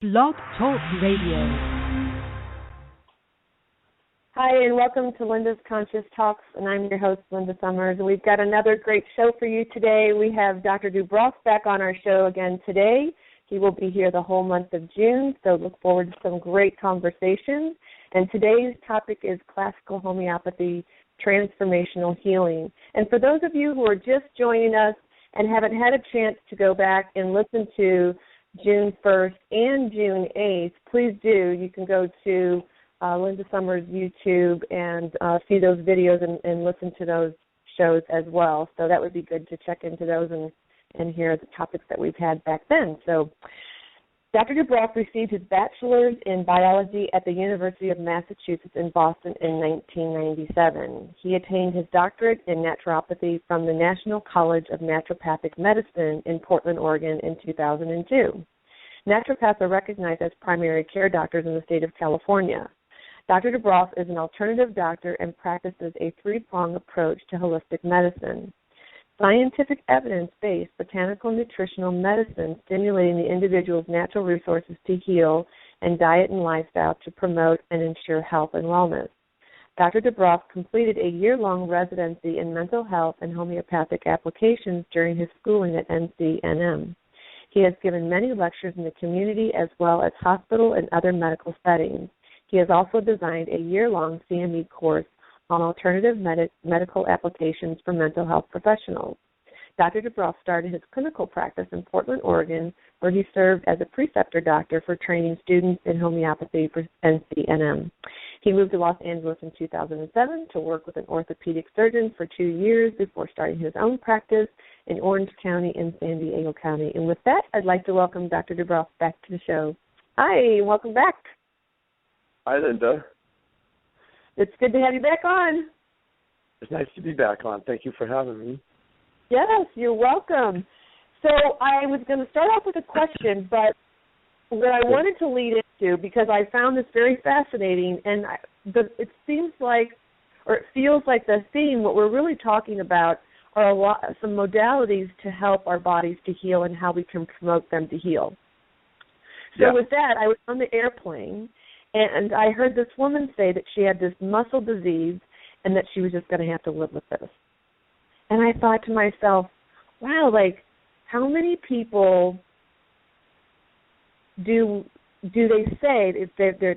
Blog Talk Radio. Hi, and welcome to Linda's Conscious Talks, and I'm your host, Linda Summers. And we've got another great show for you today. We have Dr. Dubroff back on our show again today. He will be here the whole month of June, so look forward to some great conversations. And today's topic is Classical Homeopathy Transformational Healing. And for those of you who are just joining us and haven't had a chance to go back and listen to June 1st and June 8th, please do. You can go to Linda Summers' YouTube and see those videos and listen to those shows as well. So that would be good to check into those and hear the topics that we've had back then. So Dr. Dubroff received his bachelor's in biology at the University of Massachusetts in Boston in 1997. He attained his doctorate in naturopathy from the National College of Naturopathic Medicine in Portland, Oregon in 2002. Naturopaths are recognized as primary care doctors in the state of California. Dr. Dubroff is an alternative doctor and practices a three-pronged approach to holistic medicine. Scientific evidence-based botanical nutritional medicine stimulating the individual's natural resources to heal, and diet and lifestyle to promote and ensure health and wellness. Dr. Dubroff completed a year-long residency in mental health and homeopathic applications during his schooling at NCNM. He has given many lectures in the community as well as hospital and other medical settings. He has also designed a year-long CME course on alternative medical applications for mental health professionals. Dr. Dubroff started his clinical practice in Portland, Oregon, where he served as a preceptor doctor for training students in homeopathy for NCNM. He moved to Los Angeles in 2007 to work with an orthopedic surgeon for 2 years before starting his own practice in Orange County and San Diego County. And with that, I'd like to welcome Dr. Dubroff back to the show. Hi, welcome back. Hi, Linda. It's good to have you back on. It's nice to be back on. Thank you for having me. Yes, you're welcome. So I was going to start off with a question, but what I wanted to lead into, because I found this very fascinating, and it seems like, or it feels like the theme, what we're really talking about are some modalities to help our bodies to heal and how we can promote them to heal. So with that, I was on the airplane, and I heard this woman say that she had this muscle disease and that she was just going to have to live with this. And I thought to myself, wow, like, how many people do they say if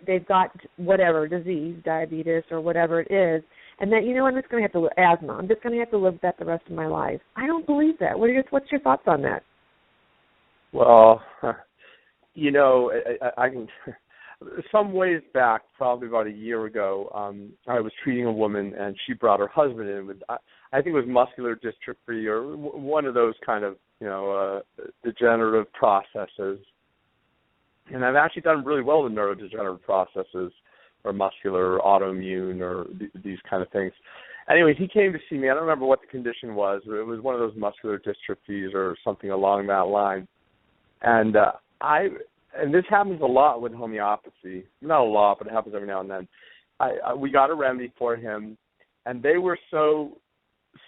they've got whatever disease, diabetes or whatever it is, and that, you know, I'm just going to have to live asthma. I'm just going to have to live with that the rest of my life. I don't believe that. What's your thoughts on that? Well, you know, I can... Some ways back, probably about a year ago, I was treating a woman, and she brought her husband in with, I think it was muscular dystrophy or one of those kind of, degenerative processes. And I've actually done really well with neurodegenerative processes or muscular or autoimmune or these kind of things. Anyway, he came to see me. I don't remember what the condition was. But it was one of those muscular dystrophies or something along that line. And And this happens a lot with homeopathy. Not a lot, but it happens every now and then. We got a remedy for him, and they were so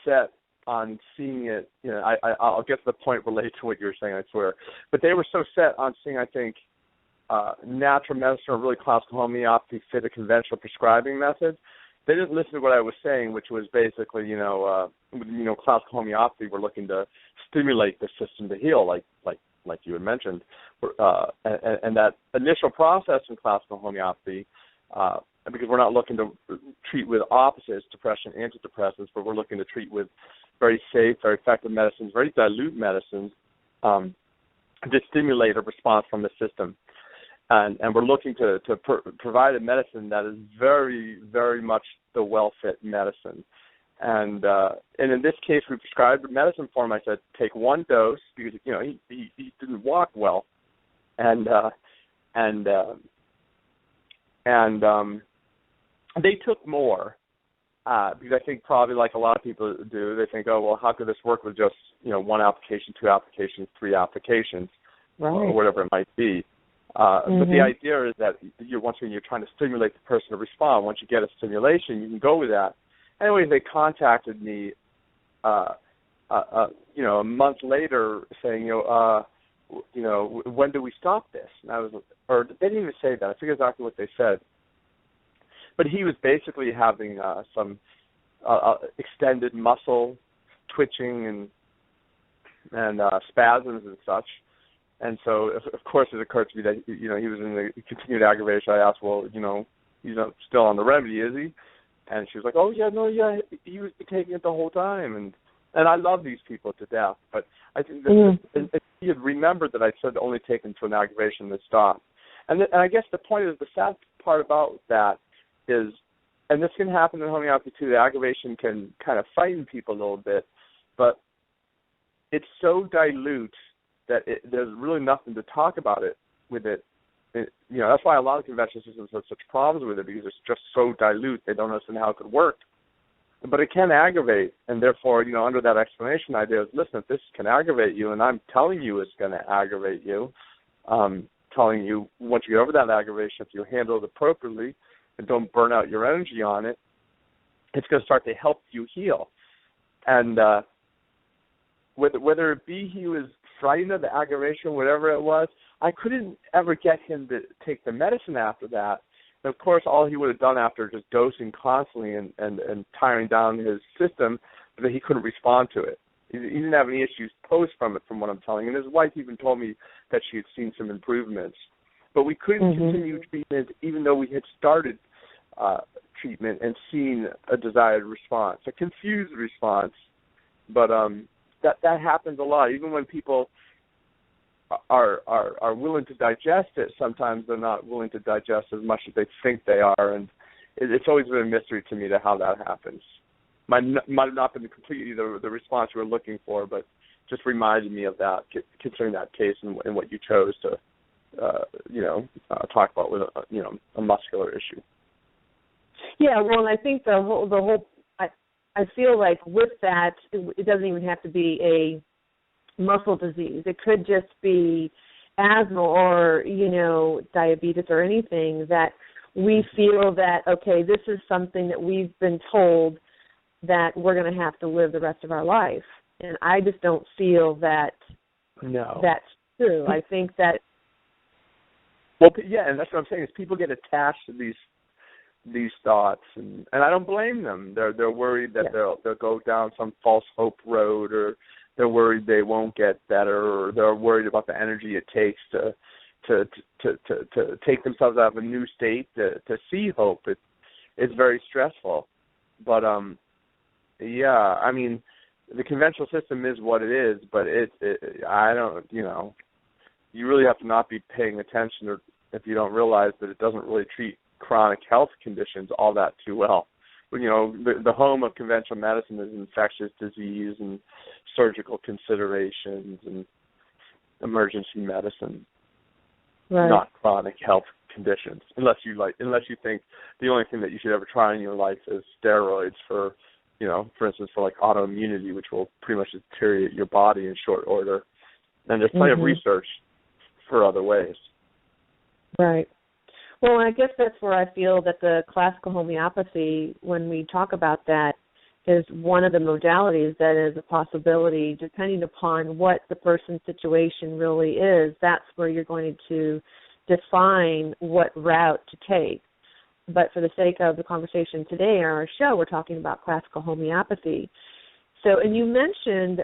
set on seeing it. You know, I'll get to the point related to what you were saying, I swear. But they were so set on seeing, I think, natural medicine or really classical homeopathy fit a conventional prescribing method. They didn't listen to what I was saying, which was basically, classical homeopathy. We're looking to stimulate the system to heal, like you had mentioned, and that initial process in classical homeopathy, because we're not looking to treat with opposites, depression, antidepressants, but we're looking to treat with very safe, very effective medicines, very dilute medicines to stimulate a response from the system. And we're looking to provide a medicine that is very, very much the well-fit medicine. And in this case, we prescribed medicine for him. I said, take one dose because he didn't walk well, and they took more because I think probably like a lot of people do, they think, oh well, how could this work with just one application, 2 applications, 3 applications, right, or whatever it might be. But the idea is that once when you're trying to stimulate the person to respond, once you get a stimulation, you can go with that. Anyway, they contacted me, a month later saying, when do we stop this? And or they didn't even say that. I forget exactly what they said. But he was basically having some extended muscle twitching and spasms and such. And so, of course, it occurred to me that, he was in the continued aggravation. I asked, well, he's not still on the remedy, is he? And she was like, oh, yeah, he was taking it the whole time. And I love these people to death. But I think that if he had remembered that I said only take him to an aggravation that stopped. And I guess the point is, the sad part about that is, and this can happen in homeopathy too, the aggravation can kind of frighten people a little bit, but it's so dilute that there's really nothing to talk about it with it. That's why a lot of conventional systems have such problems with it, because it's just so dilute. They don't understand how it could work. But it can aggravate, and therefore, under that explanation idea is, listen, if this can aggravate you, and I'm telling you it's going to aggravate you, telling you once you get over that aggravation, if you handle it appropriately and don't burn out your energy on it, it's going to start to help you heal. And whether it be he was frightened of the aggravation, whatever it was, I couldn't ever get him to take the medicine after that. And of course, all he would have done after just dosing constantly and tiring down his system, that he couldn't respond to it. He didn't have any issues post from it, from what I'm telling. And his wife even told me that she had seen some improvements. But we couldn't continue treatment even though we had started treatment and seen a desired response, a confused response. But that happens a lot. Even when people are willing to digest it, sometimes they're not willing to digest as much as they think they are, and it's always been a mystery to me to how that happens. Might have not been completely the response we were looking for, but just reminded me of that, considering that case and what you chose to talk about with a muscular issue. Yeah, well, and I think the whole I feel like with that, it doesn't even have to be a muscle disease. It could just be asthma or, diabetes or anything that we feel that, okay, this is something that we've been told that we're going to have to live the rest of our life. And I just don't feel that that's true. I think that... Well, yeah, and that's what I'm saying is people get attached to these thoughts, and I don't blame them. They're worried that they'll go down some false hope road, or they're worried they won't get better, or they're worried about the energy it takes to take themselves out of a new state to see hope. It's very stressful, but I mean, the conventional system is what it is, but I don't, you really have to not be paying attention, or if you don't realize that it doesn't really treat chronic health conditions all that too well. The home of conventional medicine is infectious disease and surgical considerations and emergency medicine, not chronic health conditions. Unless you think the only thing that you should ever try in your life is steroids for instance, for like autoimmunity, which will pretty much deteriorate your body in short order. And there's plenty of research for other ways. Right. Well, I guess that's where I feel that the classical homeopathy, when we talk about that, is one of the modalities that is a possibility, depending upon what the person's situation really is. That's where you're going to define what route to take. But for the sake of the conversation today on our show, we're talking about classical homeopathy. So, and you mentioned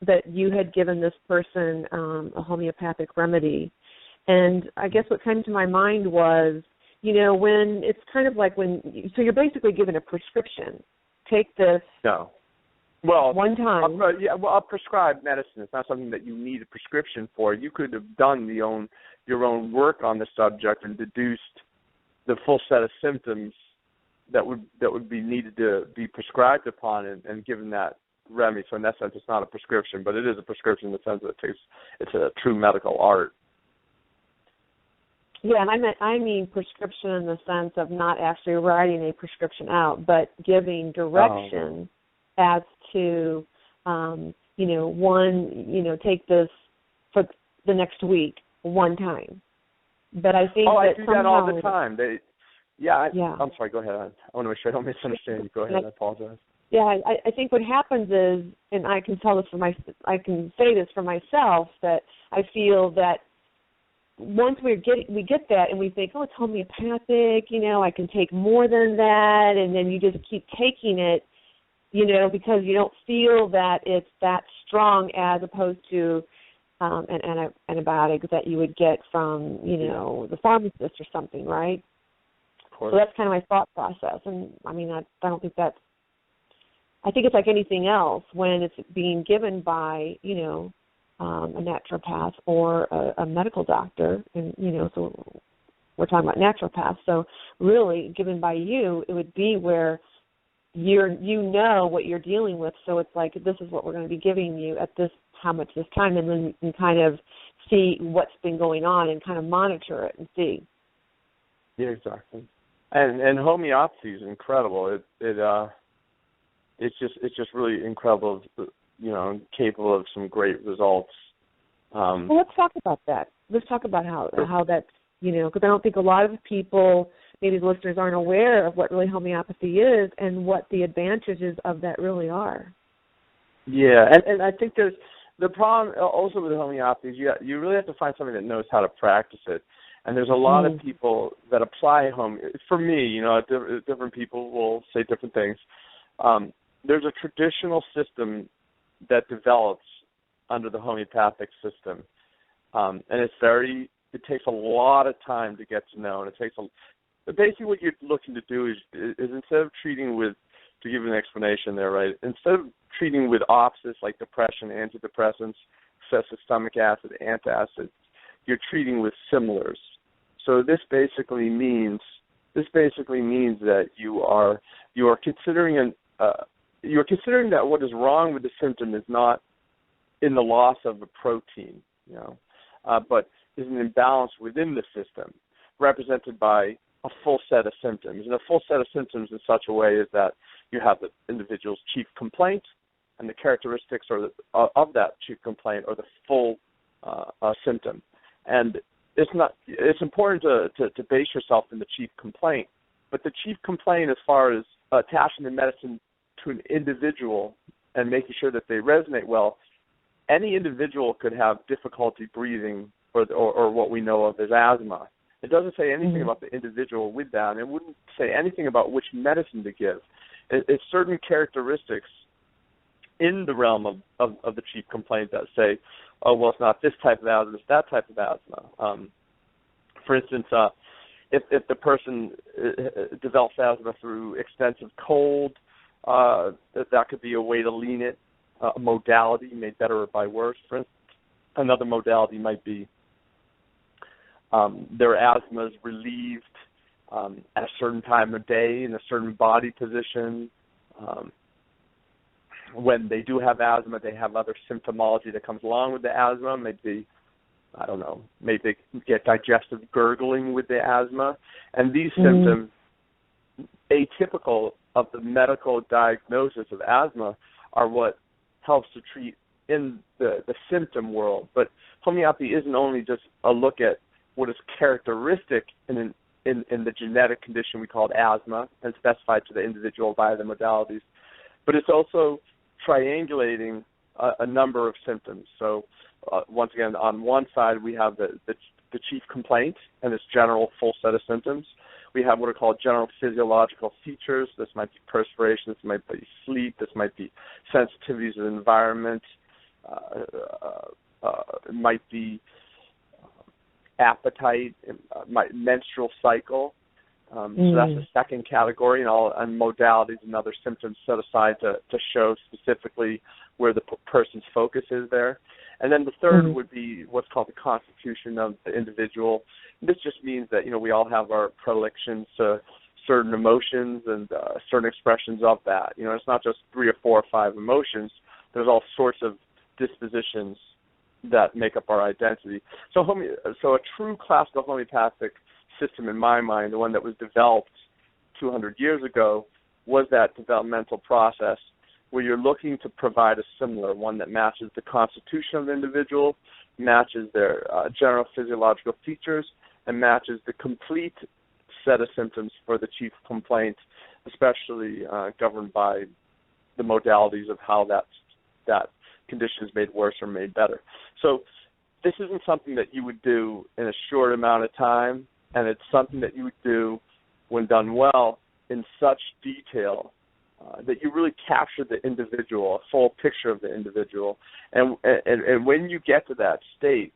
that you had given this person a homeopathic remedy. And I guess what came to my mind was, when it's kind of like so you're basically given a prescription. Take this one time. A prescribed medicine. It's not something that you need a prescription for. You could have done your own work on the subject and deduced the full set of symptoms that would be needed to be prescribed upon and given that remedy. So in that sense, it's not a prescription, but it is a prescription in the sense that it's a true medical art. Yeah, and I mean prescription in the sense of not actually writing a prescription out, but giving direction as to, take this for the next week one time. But I think I do that all the time. I'm sorry, go ahead. I want to make sure I don't misunderstand you. Go ahead, I apologize. Yeah, I think what happens is, and I can I can say this for myself, that I feel that once we get that and we think, oh, it's homeopathic, I can take more than that, and then you just keep taking it, because you don't feel that it's that strong as opposed to an antibiotic that you would get from, the pharmacist or something, right? Of course. So that's kind of my thought process. And, I mean, I don't think that's, I think it's like anything else when it's being given by, a naturopath or a medical doctor, and, so we're talking about naturopaths. So really, given by you, it would be where you know what you're dealing with. So it's like, this is what we're going to be giving you at this time, and then you can kind of see what's been going on and kind of monitor it and see. Yeah, exactly. And homeopathy is incredible. It's just really incredible, and capable of some great results. Well, let's talk about that. Let's talk about how that's, because I don't think a lot of people, maybe the listeners, aren't aware of what really homeopathy is and what the advantages of that really are. Yeah, and I think there's the problem also with homeopathy is you really have to find somebody that knows how to practice it. And there's a lot of people that apply for me, different people will say different things. There's a traditional system that develops under the homeopathic system. And it takes a lot of time to get to know. And basically what you're looking to do is instead of treating with, to give you an explanation there, right, instead of treating with opposites like depression, antidepressants, excessive stomach acid, antacids, you're treating with similars. So this basically means that you are considering that what is wrong with the symptom is not in the loss of a protein, but is an imbalance within the system, represented by a full set of symptoms. And a full set of symptoms in such a way is that you have the individual's chief complaint and the characteristics of that chief complaint or the full symptom. And it's important to base yourself in the chief complaint, but the chief complaint as far as attaching the medicine to an individual and making sure that they resonate well, any individual could have difficulty breathing or what we know of as asthma. It doesn't say anything about the individual with that, and it wouldn't say anything about which medicine to give. It's certain characteristics in the realm of the chief complaint that say, oh, well, it's not this type of asthma, it's that type of asthma. For instance, if the person develops asthma through extensive cold, that could be a way to lean it. A modality, made better or by worse, for instance. Another modality might be their asthma is relieved at a certain time of day in a certain body position. When they do have asthma, they have other symptomology that comes along with the asthma. Maybe they get digestive gurgling with the asthma. And these symptoms, atypical of the medical diagnosis of asthma, are what helps to treat in the symptom world. But homeopathy isn't only just a look at what is characteristic in the genetic condition we call asthma and specified to the individual via the modalities, but it's also triangulating a number of symptoms. So once again, on one side we have the chief complaint and its general full set of symptoms. We have what are called general physiological features. This might be perspiration, this might be sleep, this might be sensitivities to the environment, it might be appetite, menstrual cycle. So that's the second category, and modalities and other symptoms set aside to show specifically where the person's focus is there. And then the third would be what's called the constitution of the individual. This just means that, we all have our predilections to certain emotions and certain expressions of that. It's not just 3 or 4 or 5 emotions. There's all sorts of dispositions that make up our identity. So a true classical homeopathic system, in my mind, the one that was developed 200 years ago, was that developmental process where you're looking to provide a similar one that matches the constitution of the individual, matches their general physiological features, and matches the complete set of symptoms for the chief complaint, especially governed by the modalities of how that condition is made worse or made better. So this isn't something that you would do in a short amount of time, and it's something that you would do when done well in such detail that you really capture the individual, a full picture of the individual. And when you get to that state,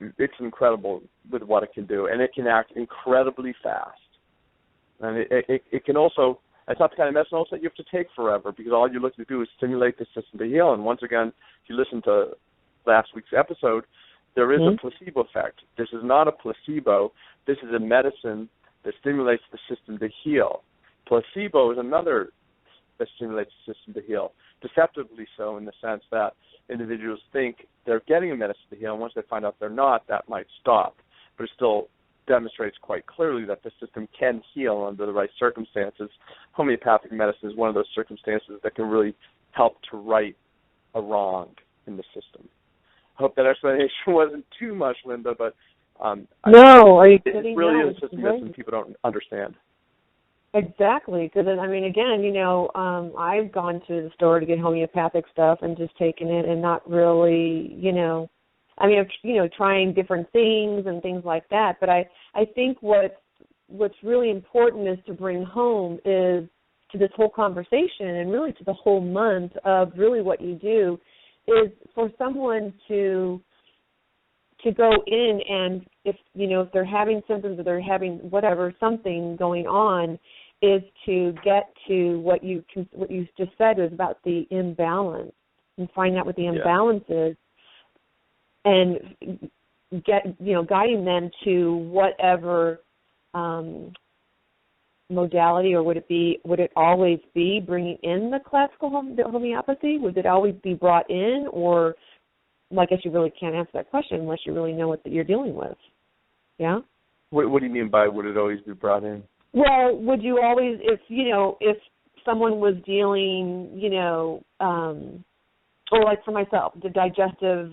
it's incredible with what it can do, and it can act incredibly fast. And it can also, it's not the kind of medicine also that you have to take forever, because all you're looking to do is stimulate the system to heal. And once again, if you listen to last week's episode, there is a placebo effect. This is not a placebo. This is a medicine that stimulates the system to heal. Placebo is another that stimulates the system to heal, deceptively so, in the sense that individuals think they're getting a medicine to heal, and once they find out they're not, that might stop. But it still demonstrates quite clearly that the system can heal under the right circumstances. Homeopathic medicine is one of those circumstances that can really help to right a wrong in the system. I hope that explanation wasn't too much, Linda, but no, are you kidding? It really no, is just medicine people don't understand. Exactly, because I mean, again, I've gone to the store to get homeopathic stuff and just taken it and not really, trying different things and things like that. But I think what's really important is to bring home is to this whole conversation and really to the whole month of really what you do is for someone to go in and if they're having symptoms or they're having whatever, something going on, is to get to what you just said is about the imbalance and find out what the imbalance is and guiding them to whatever modality, or would it always be bringing in the classical homeopathy? Would it always be brought in, or I guess you really can't answer that question unless you really know what you're dealing with. Yeah? What do you mean by would it always be brought in? Well, would you always, if someone was dealing, or like for myself, the digestive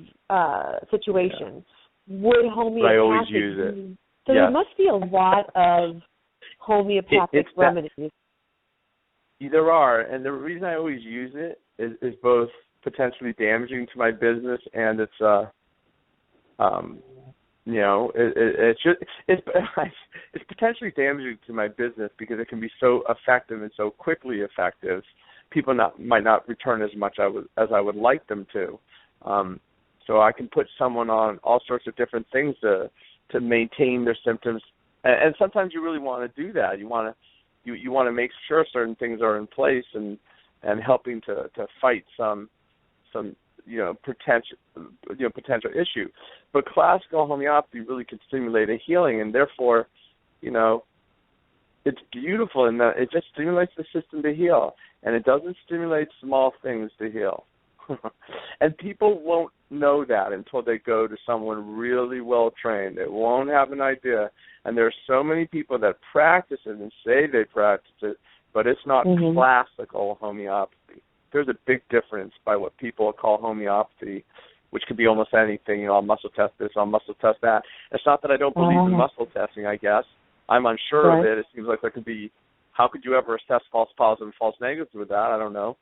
situation, would homeopathic... I always use it. So there must be a lot of homeopathic remedies. There are, and the reason I always use it is both potentially damaging to my business, and it's it's potentially damaging to my business because it can be so effective and so quickly effective. People might not return as much as I would like them to. So I can put someone on all sorts of different things to maintain their symptoms, and sometimes you really want to do that. You want to make sure certain things are in place and helping to fight some potential issue. But classical homeopathy really can stimulate a healing, and therefore, it's beautiful in that it just stimulates the system to heal, and it doesn't stimulate small things to heal. And people won't know that until they go to someone really well trained. They won't have an idea. And there are so many people that practice it and say they practice it, but it's not classical homeopathy. There's a big difference by what people call homeopathy, which could be almost anything. I'll muscle test this, I'll muscle test that. It's not that I don't believe in muscle testing, I guess. I'm unsure of it. It seems like there could be, how could you ever assess false positives and false negatives with that? I don't know.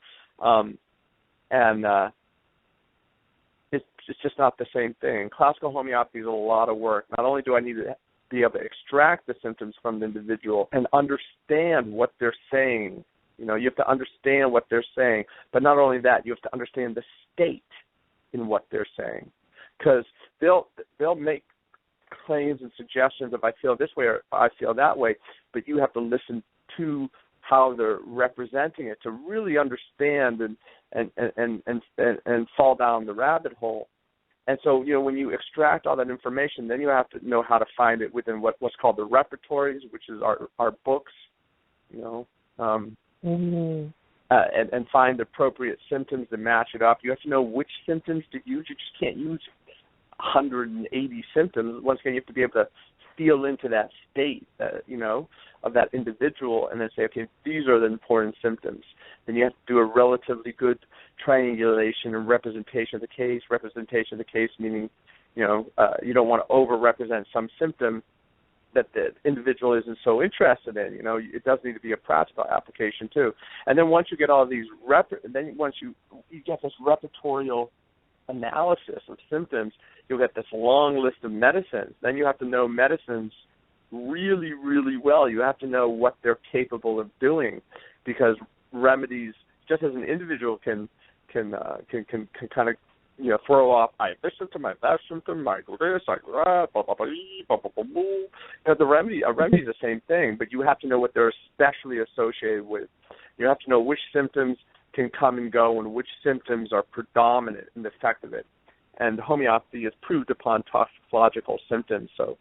It's just not the same thing. Classical homeopathy is a lot of work. Not only do I need to be able to extract the symptoms from the individual and understand what they're saying. You have to understand what they're saying. But not only that, you have to understand the state in what they're saying. Because they'll make claims and suggestions of I feel this way or I feel that way, but you have to listen to how they're representing it to really understand and fall down the rabbit hole. And so, when you extract all that information, then you have to know how to find it within what's called the repertories, which is our books, and find the appropriate symptoms to match it up. You have to know which symptoms to use. You just can't use 180 symptoms. Once again, you have to be able to feel into that state, of that individual, and then say, okay, these are the important symptoms. Then you have to do a relatively good triangulation and representation of the case. Representation of the case meaning, you don't want to over-represent some symptom that the individual isn't so interested in. It does need to be a practical application too. And then once you get all these once you get this repertorial analysis of symptoms, you'll get this long list of medicines. Then you have to know medicines really, really well. You have to know what they're capable of doing, because remedies, just as an individual, can kind of throw off, I have this symptom, I have that symptom, I do this, I do that, blah, blah, blah, blah, blah, blah, blah. A remedy is the same thing, but you have to know what they're especially associated with. You have to know which symptoms can come and go and which symptoms are predominant in the effect of it. And homeopathy is proved upon toxicological symptoms. So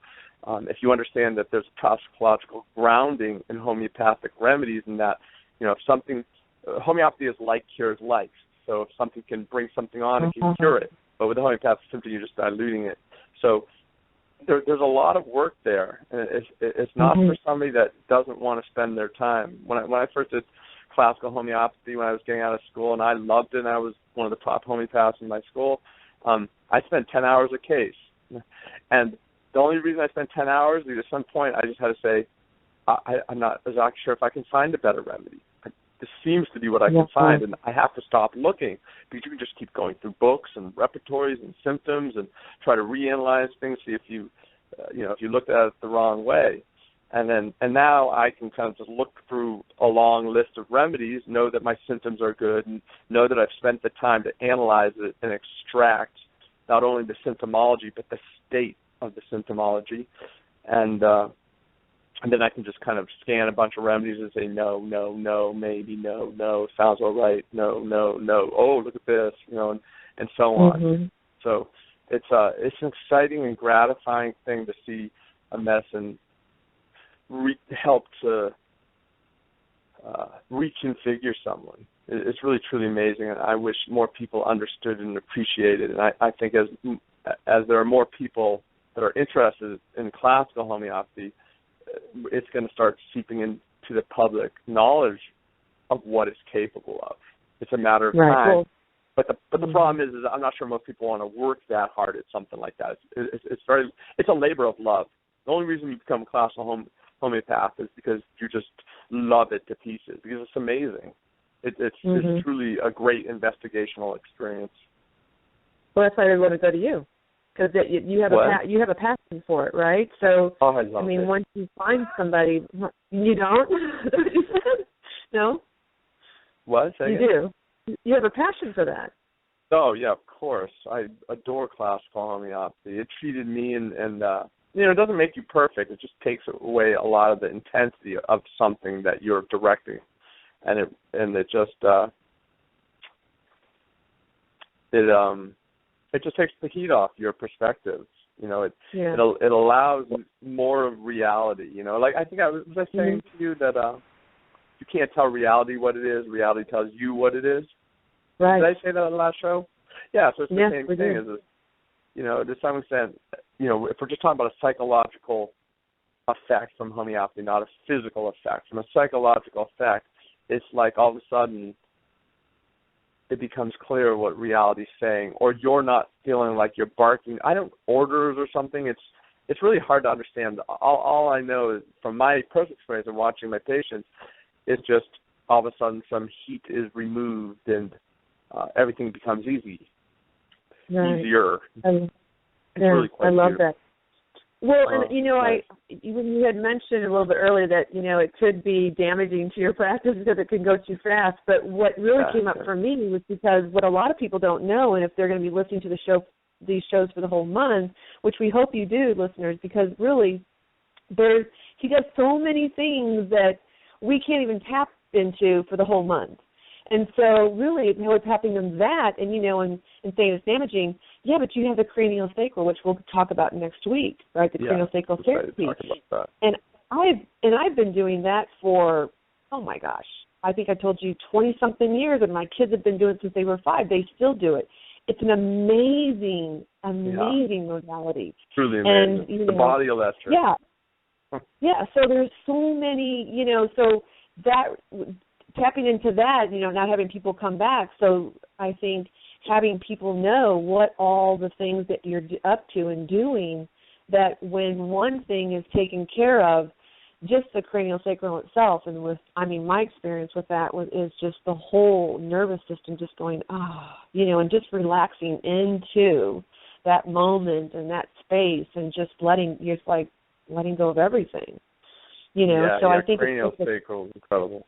if you understand that there's a toxicological grounding in homeopathic remedies, and that, if something, homeopathy is like cures like. So if something can bring something on, it can cure it. But with the homeopathic symptom, you're just diluting it. So there's a lot of work there. And it's not for somebody that doesn't want to spend their time. When I first did classical homeopathy, when I was getting out of school, and I loved it, and I was one of the top homeopaths in my school, I spent 10 hours a case. And the only reason I spent 10 hours is at some point I just had to say, I'm not exactly sure if I can find a better remedy. This seems to be what I can find, and I have to stop looking, because you can just keep going through books and repertories and symptoms and try to reanalyze things, see if you looked at it the wrong way. And now I can kind of just look through a long list of remedies, know that my symptoms are good, and know that I've spent the time to analyze it and extract not only the symptomology but the state of the symptomology, and then I can just kind of scan a bunch of remedies and say no, no, no, maybe no, no, sounds all right, no, no, no, oh, look at this, and so on. So it's an exciting and gratifying thing to see a medicine help to reconfigure someone. It's really, truly amazing, and I wish more people understood and appreciated it. And I think as there are more people that are interested in classical homeopathy, it's going to start seeping into the public knowledge of what it's capable of. It's a matter of time. Cool. But the problem is I'm not sure most people want to work that hard at something like that. It's a labor of love. The only reason you become a classical homeopath is because you just love it to pieces, because it's amazing. It's truly a great investigational experience. Well, that's why they want to go to you, because you have a passion for it, right? So I love it. Once you find somebody, you don't. No. What? You do. You have a passion for that. Oh yeah, of course. I adore classical homeopathy. It treated me, and it doesn't make you perfect. It just takes away a lot of the intensity of something that you're directing, and it just it just takes the heat off your perspective. It allows more of reality. Like I think was I saying to you that you can't tell reality what it is. Reality tells you what it is. Right. Did I say that on the last show? Yeah. So it's the same thing. To some extent, if we're just talking about a psychological effect from homeopathy, not a physical effect. From a psychological effect, it's like all of a sudden it becomes clear what reality's saying, or you're not feeling like you're barking. I don't orders or something. It's really hard to understand. All I know is from my personal experience of watching my patients, it's just all of a sudden some heat is removed and everything becomes easier. It's really quite I love beautiful. that. Well, and you had mentioned a little bit earlier that it could be damaging to your practice because it can go too fast. But what really came up for me was because what a lot of people don't know, and if they're going to be listening to these shows for the whole month, which we hope you do, listeners, because really, he does so many things that we can't even tap into for the whole month. And so really, it's happening in that, and saying it's damaging. Yeah, but you have the craniosacral, which we'll talk about next week, right? The craniosacral therapy. And I've been doing that for, oh my gosh, I think I told you 20-something years, and my kids have been doing it since they were 5. They still do it. It's an amazing modality. Truly amazing. And, the body electric. Yeah. Yeah, so there's so many, so that tapping into that, not having people come back. So I think having people know what all the things that you're up to and doing that when one thing is taken care of, just the craniosacral itself, and my experience with that is just the whole nervous system just going, and just relaxing into that moment and that space and just letting go of everything. So I think craniosacral is incredible.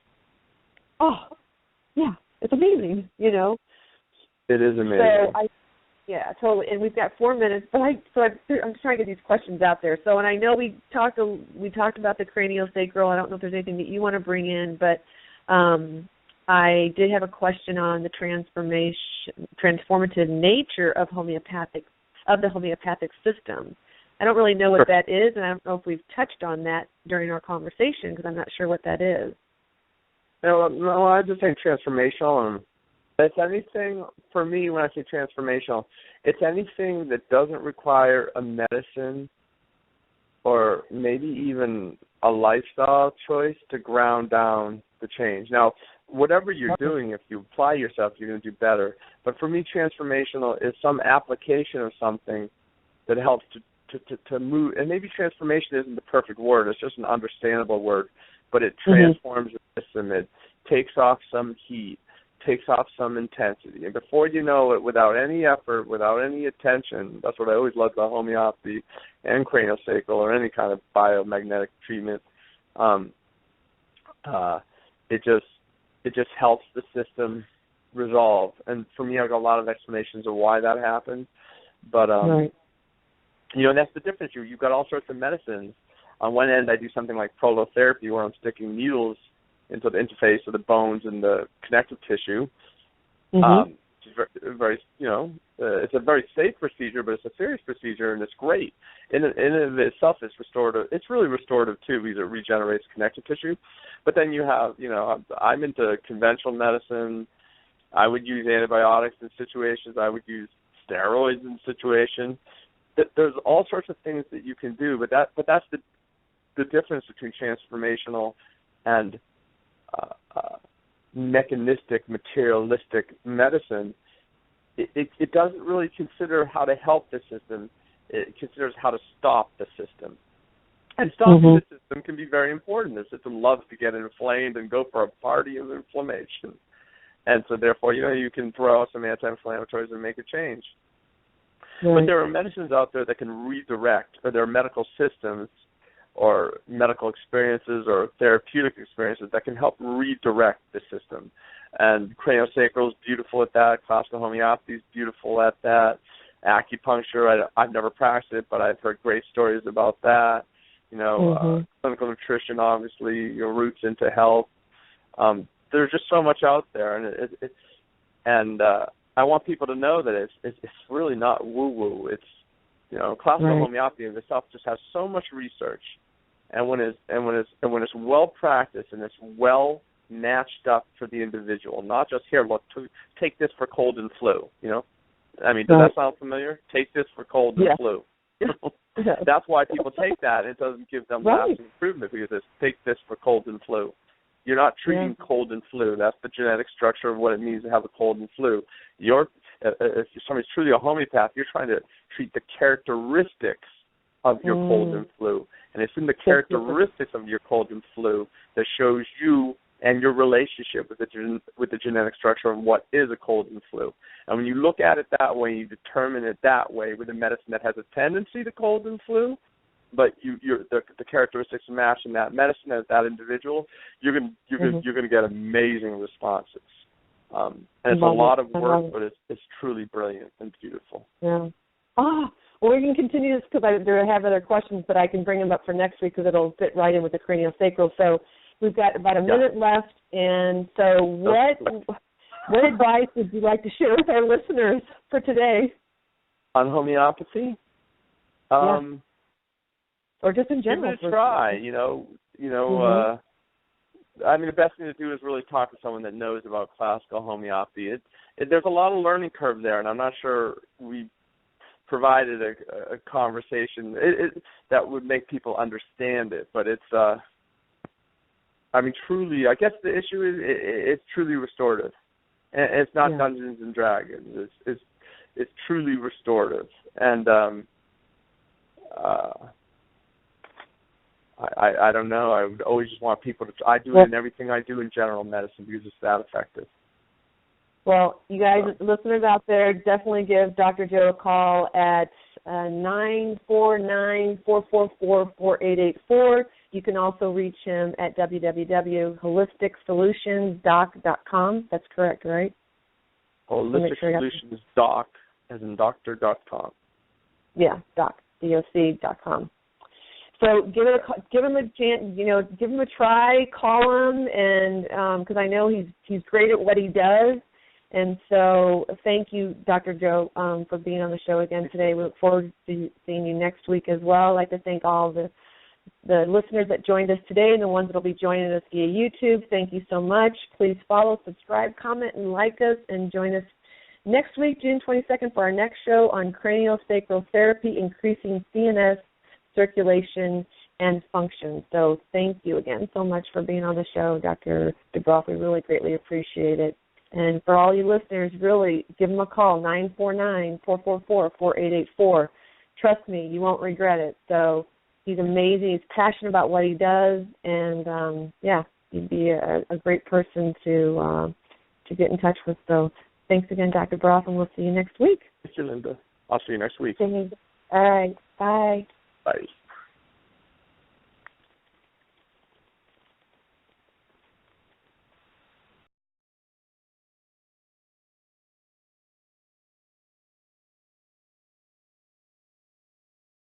Oh, yeah, it's amazing, It is amazing. Yeah, totally. And we've got 4 minutes, but I'm trying to get these questions out there. So, and I know we talked about the craniosacral. I don't know if there's anything that you want to bring in, but I did have a question on the transformative nature of the homeopathic system. I don't really know what that is, and I don't know if we've touched on that during our conversation because I'm not sure what that is. No, I just think transformational, and it's anything, for me, when I say transformational, it's anything that doesn't require a medicine or maybe even a lifestyle choice to ground down the change. Now, whatever you're doing, if you apply yourself, you're going to do better. But for me, transformational is some application of something that helps to move. And maybe transformation isn't the perfect word. It's just an understandable word. But it transforms the system. It takes off some heat, takes off some intensity. And before you know it, without any effort, without any attention, that's what I always loved about homeopathy and craniosacral or any kind of biomagnetic treatment, it just helps the system resolve. And for me, I've got a lot of explanations of why that happens. But, and that's the difference. You've got all sorts of medicines. On one end, I do something like prolotherapy, where I'm sticking needles into the interface of the bones and the connective tissue. It's very, it's a very safe procedure, but it's a serious procedure, and it's great. In and of itself, it's restorative. It's really restorative too, because it regenerates connective tissue. But then you have, I'm into conventional medicine. I would use antibiotics in situations. I would use steroids in situations. There's all sorts of things that you can do, but that's the difference between transformational and mechanistic, materialistic medicine. It doesn't really consider how to help the system. It considers how to stop the system. And stopping the system can be very important. The system loves to get inflamed and go for a party of inflammation. And so therefore, you can throw out some anti-inflammatories and make a change. Right. But there are medicines out there that can redirect, or there are medical systems or medical experiences or therapeutic experiences that can help redirect the system. And craniosacral is beautiful at that. Classical homeopathy is beautiful at that. Acupuncture, I've never practiced it, but I've heard great stories about that. Clinical nutrition, obviously, your roots into health. There's just so much out there, and I want people to know that it's really not woo-woo. It's classical homeopathy in itself just has so much research, and when it's well practiced and it's well matched up for the individual, not just here. Look, take this for cold and flu. Does that sound familiar? Take this for cold and flu. That's why people take that. It doesn't give them lasting improvement, because it's take this for cold and flu. You're not treating cold and flu. That's the genetic structure of what it means to have a cold and flu. If somebody's truly a homeopath, you're trying to treat the characteristics of your cold and flu. And it's in the characteristics of your cold and flu that shows you and your relationship with the genetic structure of what is a cold and flu. And when you look at it that way, you determine it that way with a medicine that has a tendency to cold and flu, but the characteristics match in that medicine as that individual, you're going to get amazing responses. And it's a lot of work, but it's truly brilliant and beautiful. Yeah. Well, we can continue this because I have other questions, but I can bring them up for next week because it'll fit right in with the craniosacral. So we've got about a minute left, and so what advice would you like to share with our listeners for today? On homeopathy? Or just in general? Give it a try, the best thing to do is really talk to someone that knows about classical homeopathy. There's a lot of learning curve there, and I'm not sure we provided a conversation that would make people understand it. But it's, truly, I guess the issue is it's truly restorative. And it's not Dungeons and Dragons. It's truly restorative. And I don't know. I would always just want people to. I do it in everything I do in general medicine because it's that effective. Well, you guys, listeners out there, definitely give Dr. Joe a call at 949-444-4884. You can also reach him at www.holisticsolutions.com. That's correct, right? HolisticSolutionsDoc, as in doctor.com. Yeah, doc.com. So give him a chance, give him a try, call him, and because I know he's great at what he does. And so thank you, Dr. Joe, for being on the show again today. We look forward to seeing you next week as well. I'd like to thank all the listeners that joined us today and the ones that will be joining us via YouTube. Thank you so much. Please follow, subscribe, comment, and like us, and join us next week, June 22nd, for our next show on craniosacral therapy, increasing CNS circulation and function. So thank you again so much for being on the show, Dr. Dubroff. We really greatly appreciate it. And for all you listeners, really give him a call, 949-444-4884. Trust me, you won't regret it. So he's amazing. He's passionate about what he does, and he'd be a great person to get in touch with. So thanks again, Dr. Dubroff, and we'll see you next week. Thank you, Linda. I'll see you next week. All right. Bye. Bye.